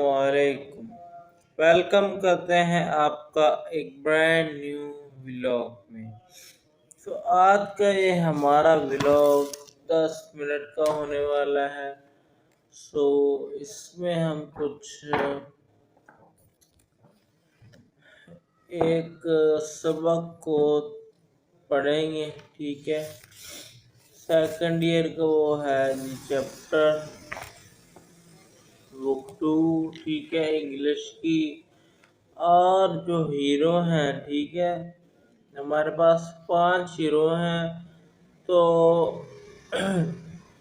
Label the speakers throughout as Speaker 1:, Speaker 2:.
Speaker 1: वालेकुम। वेलकम करते हैं आपका एक ब्रांड न्यू व्लॉग में। तो आज का ये हमारा व्लॉग 10 मिनट का होने वाला है। इसमें हम कुछ एक सबक को पढ़ेंगे। ठीक है, सेकंड ईयर का वो है चैप्टर बुक 2। ठीक है, इंग्लिश की। और जो हीरो हैं, ठीक है, हमारे पास 5 हीरो हैं। तो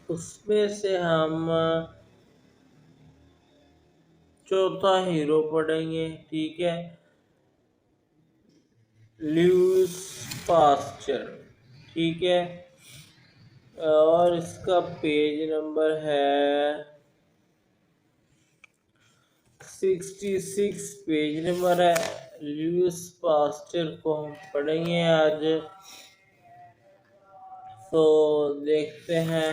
Speaker 1: उसमें से हम चौथा हीरो पढ़ेंगे। ठीक है, ल्यूइस पास्चर। ठीक है, और इसका पेज नंबर है 66, पेज नंबर है। ल्यूइस पास्चर को हम पढ़ेंगे आज। तो देखते हैं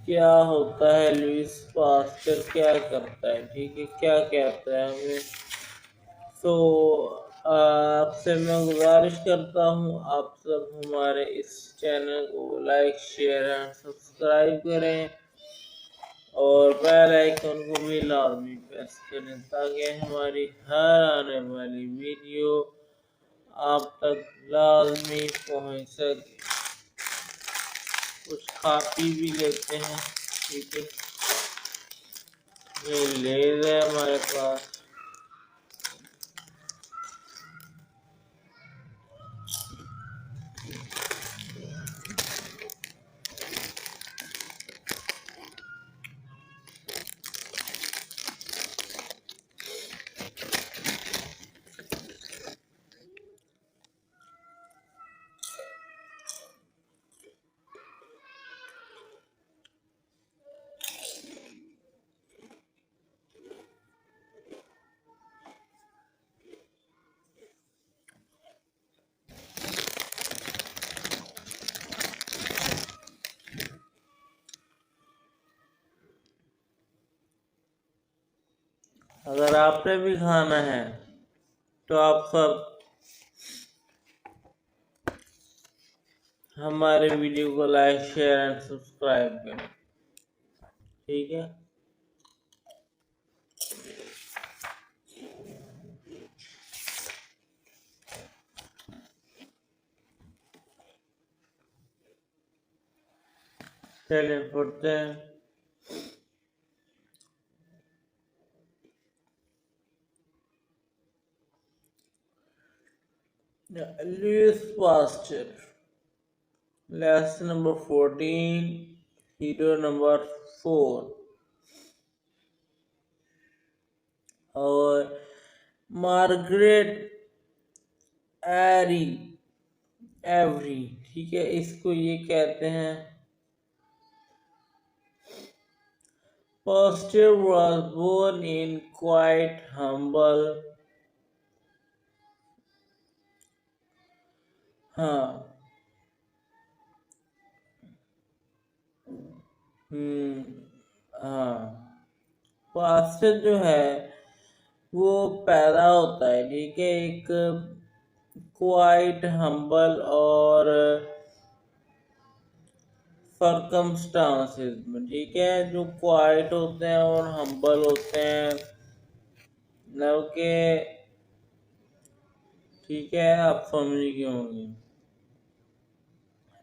Speaker 1: क्या होता है, लुइस पास्चर क्या करता है। ठीक है, क्या कहता है हमें। तो आपसे मैं गुजारिश करता हूँ, आप सब हमारे इस चैनल को लाइक शेयर एंड सब्सक्राइब करें और बेल आइकन को भी लाजमी प्रेस करें ताकि हमारी हर आने वाली वीडियो आप तक लाजमी पहुँच सके। कुछ खा पी भी लेते हैं। ठीक है, ये लेज है हमारे पास। अगर आपने भी खाना है तो आप सब हमारे वीडियो को लाइक शेयर एंड सब्सक्राइब करें। ठीक है, चलिए पढ़ते हैं। Louis Pasteur, lesson number 14, hero number 4 और मार्गरेट एरी एवरी। ठीक है, इसको ये कहते हैं। Pasteur was born in quite humble हाँ हाँ, पास्टर जो है वो पैदा होता है। ठीक है, एक क्वाइट हम्बल और सर्कमस्टांसेस में। ठीक है, जो क्वाइट होते हैं और हम्बल होते हैं नव के। ठीक है, आप समझ गए होंगे।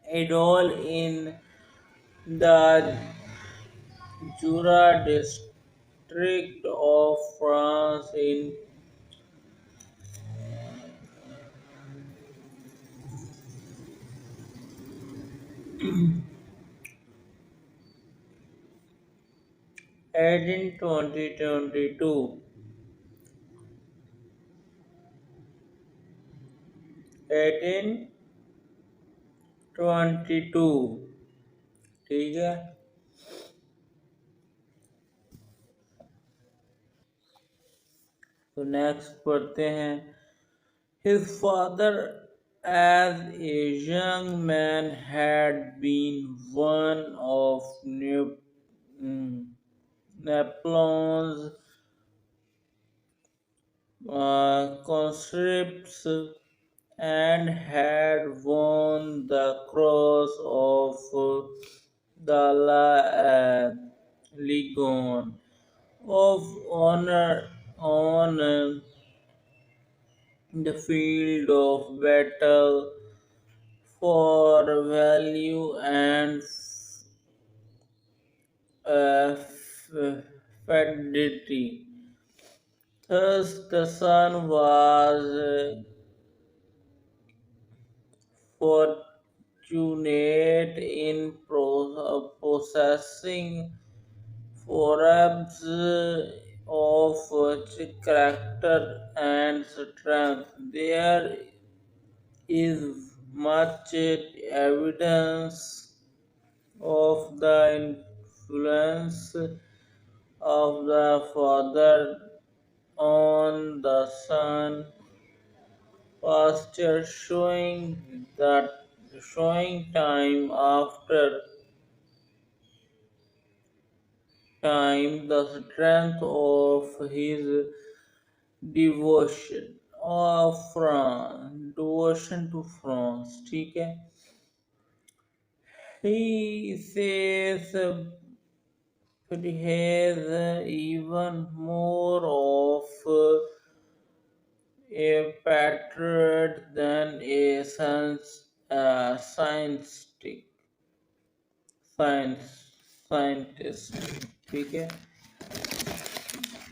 Speaker 1: Adol in the Jura district of France in 2022. 1822। ठीक है, तो नेक्स्ट पढ़ते हैं। His father as a young man had been one of Napoleon's conscripts and had won the Cross of the Legion of Honor on the field of battle for value and fidelity. Thus, the son was fortunate in possessing Forbes of character and strength. There is much evidence of the influence of the father on the son, pasture showing time after time the strength of his devotion to France. ठीक है. He says he has even more of a patriot than a scientific science scientist. ठीक है.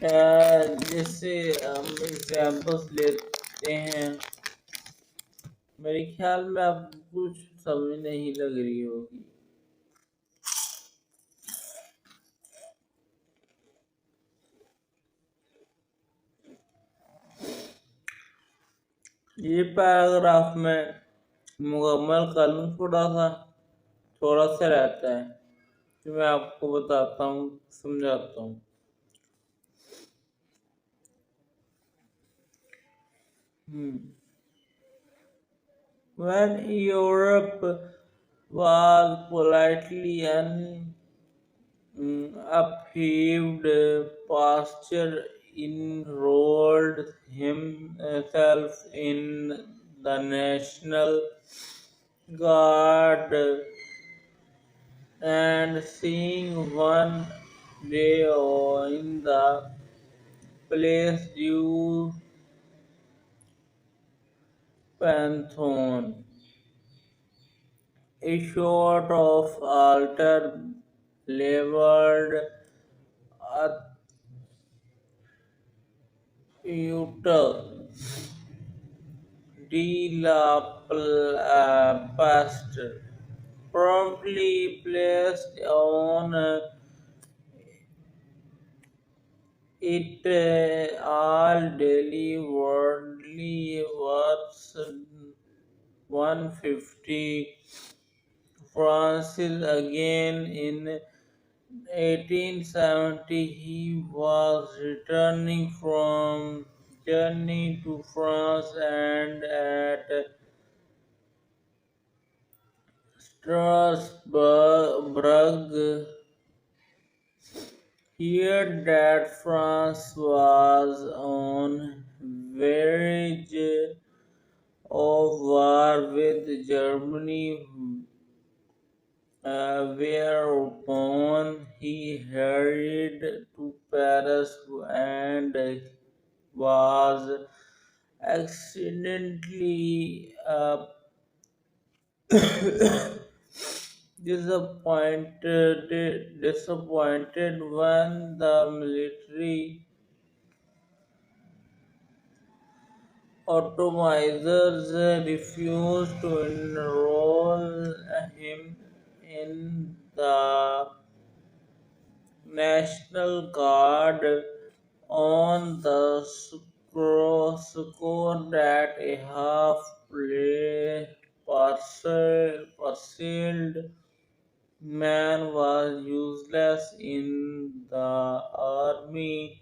Speaker 1: जैसे हम examples लेते हैं, मेरे ख्याल में आपको कुछ समझ नहीं लग रही होगी. ये पैराग्राफ में मुकम्मल कर लूँ, थोड़ा सा रहता है कि मैं आपको बताता हूँ, समझाता हूँ. When Europe was politely upheaved, Pasteur enrolled himself in the National Guard, and seeing one day in the place du Pantheon, a sort of altar labeled Util de la Pasteur, promptly placed on it all daily worldly worths 150 francs. Again in 1870 he was returning from journey to France, and at Strasbourg heard that France was on verge of war with Germany, whereupon he hurried to Paris and was accidentally disappointed when the military automizers refused to enroll him in the National Guard on the score that a parceled man was useless in the army.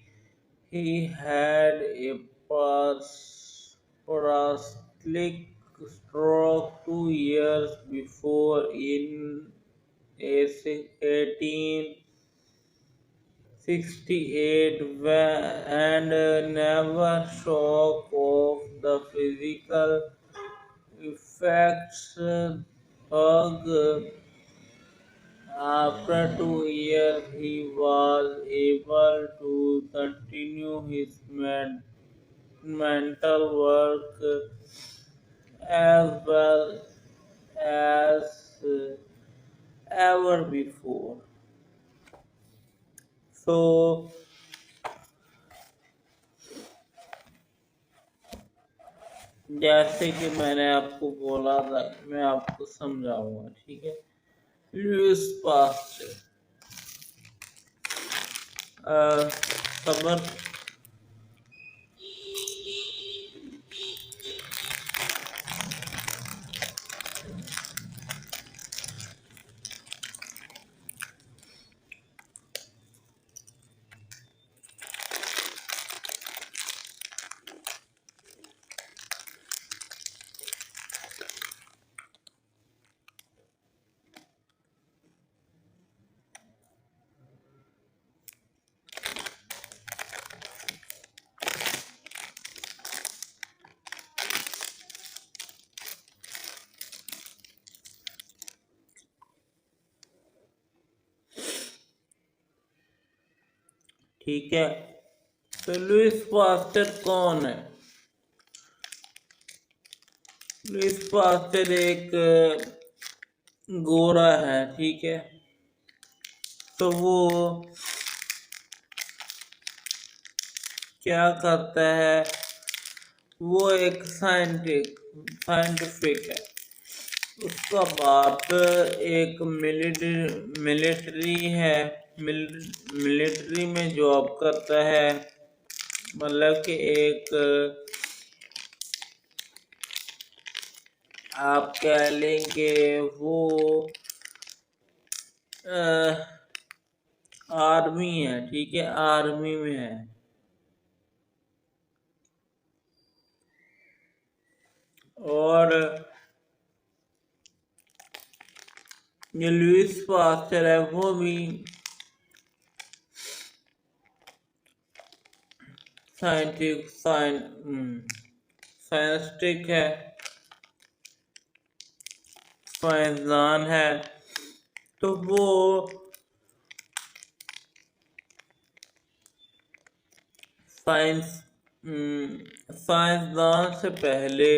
Speaker 1: He had a parastic stroke 2 years before in 18 68 and never shock of the physical effects hug. After 2 years, he was able to continue his mental work as well as ever before. So, जैसे कि मैंने आपको बोला था, मैं आपको समझाऊंगा, ठीक है। लुईस पास्चर सबर ठीक है। तो लुईस पास्चर कौन है? लुईस पास्चर एक गोरा है, ठीक है। तो वो क्या करता है? वो एक साइंटिफिक है। उसका बाप एक मिलिट्री है, मिलिट्री में जॉब करता है। मतलब कि एक आप कह लें कि वो आर्मी है, ठीक है, आर्मी में है। और ये लुईस पास्चर है, वो भी साइंटिस्टिक है, साइंसदान है। तो वो साइंसदान से पहले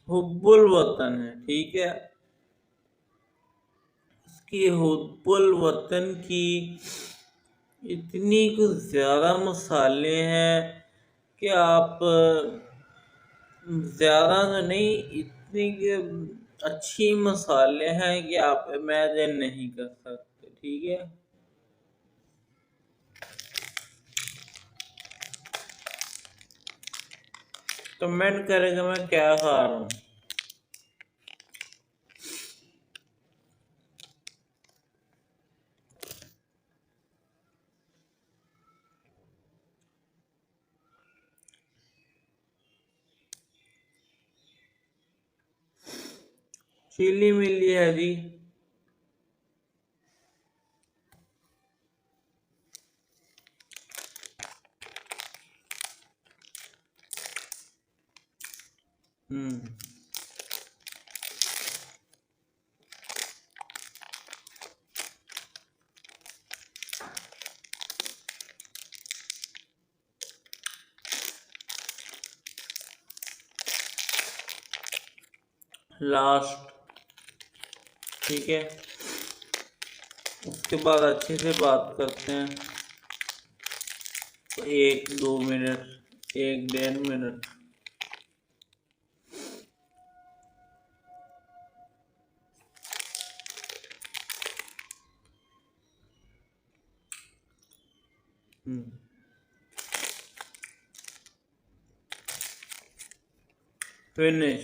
Speaker 1: हुब्बुल वतन है, ठीक है। उसकी हुब्बुल वतन की इतनी कुछ ज्यादा मसाले हैं कि आप ज्यादा तो नहीं, इतनी अच्छी मसाले हैं कि आप इमेजिन नहीं कर सकते, ठीक है। कमेंट करेगा मैं क्या खा रहा हूँ। चिली मिली है जी। लास्ट, ठीक है। उसके बाद अच्छे से बात करते हैं, 1-2 मिनट, 1-1.5 मिनट। फिनिश।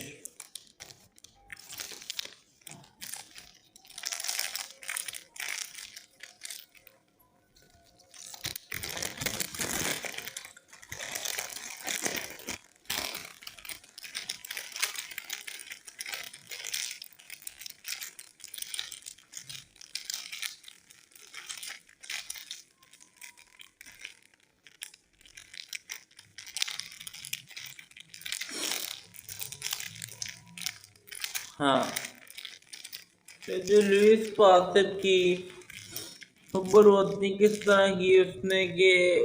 Speaker 1: हाँ, तो जो लुईस पास्चर की हुब्बल-वतनी किस तरह की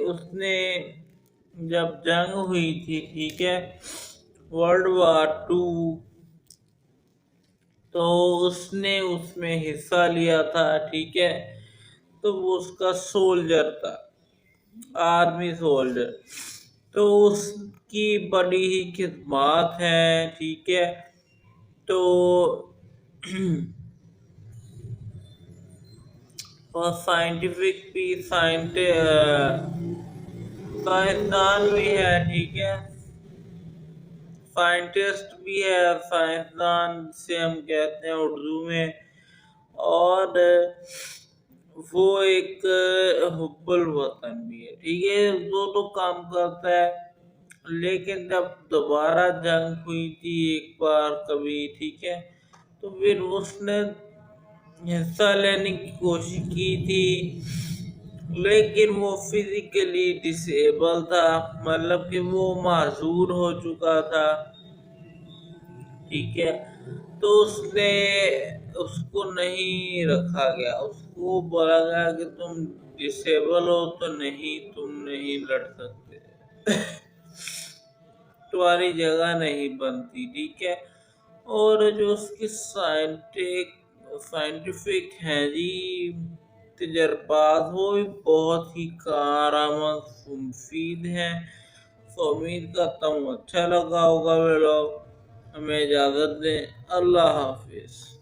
Speaker 1: उसने जब जंग हुई थी, ठीक है, वर्ल्ड वार 2, तो उसने उसमें हिस्सा लिया था, ठीक है। तो वो उसका सोल्जर था, आर्मी सोल्जर। तो उसकी बड़ी ही खिदमत है, ठीक है। तो और साइंटिफिक भी साइंसदान भी है, ठीक है। साइंटिस्ट भी है, साइंसदान से हम कहते हैं उर्दू में। और वो एक हुब्बुल वतन भी है, ठीक है। दोनों काम करता है। लेकिन जब दोबारा जंग हुई थी एक बार कभी, ठीक है, तो फिर उसने हिस्सा लेने की कोशिश की थी, लेकिन वो फिजिकली डिसेबल था, मतलब कि वो माजूर हो चुका था, ठीक है। तो उसको नहीं रखा गया, उसको बोला गया कि तुम डिसेबल हो तो तुम नहीं लड़ सकते, तुम्हारी जगह नहीं बनती, ठीक है। और जो उसकी साइंटिफिक है जी तजर्बात, वो भी बहुत ही कारामद मुफीद है। तो उम्मीद करता हूँ अच्छा लगा होगा। वे लोग हमें इजाज़त दें। अल्लाह हाफिज़।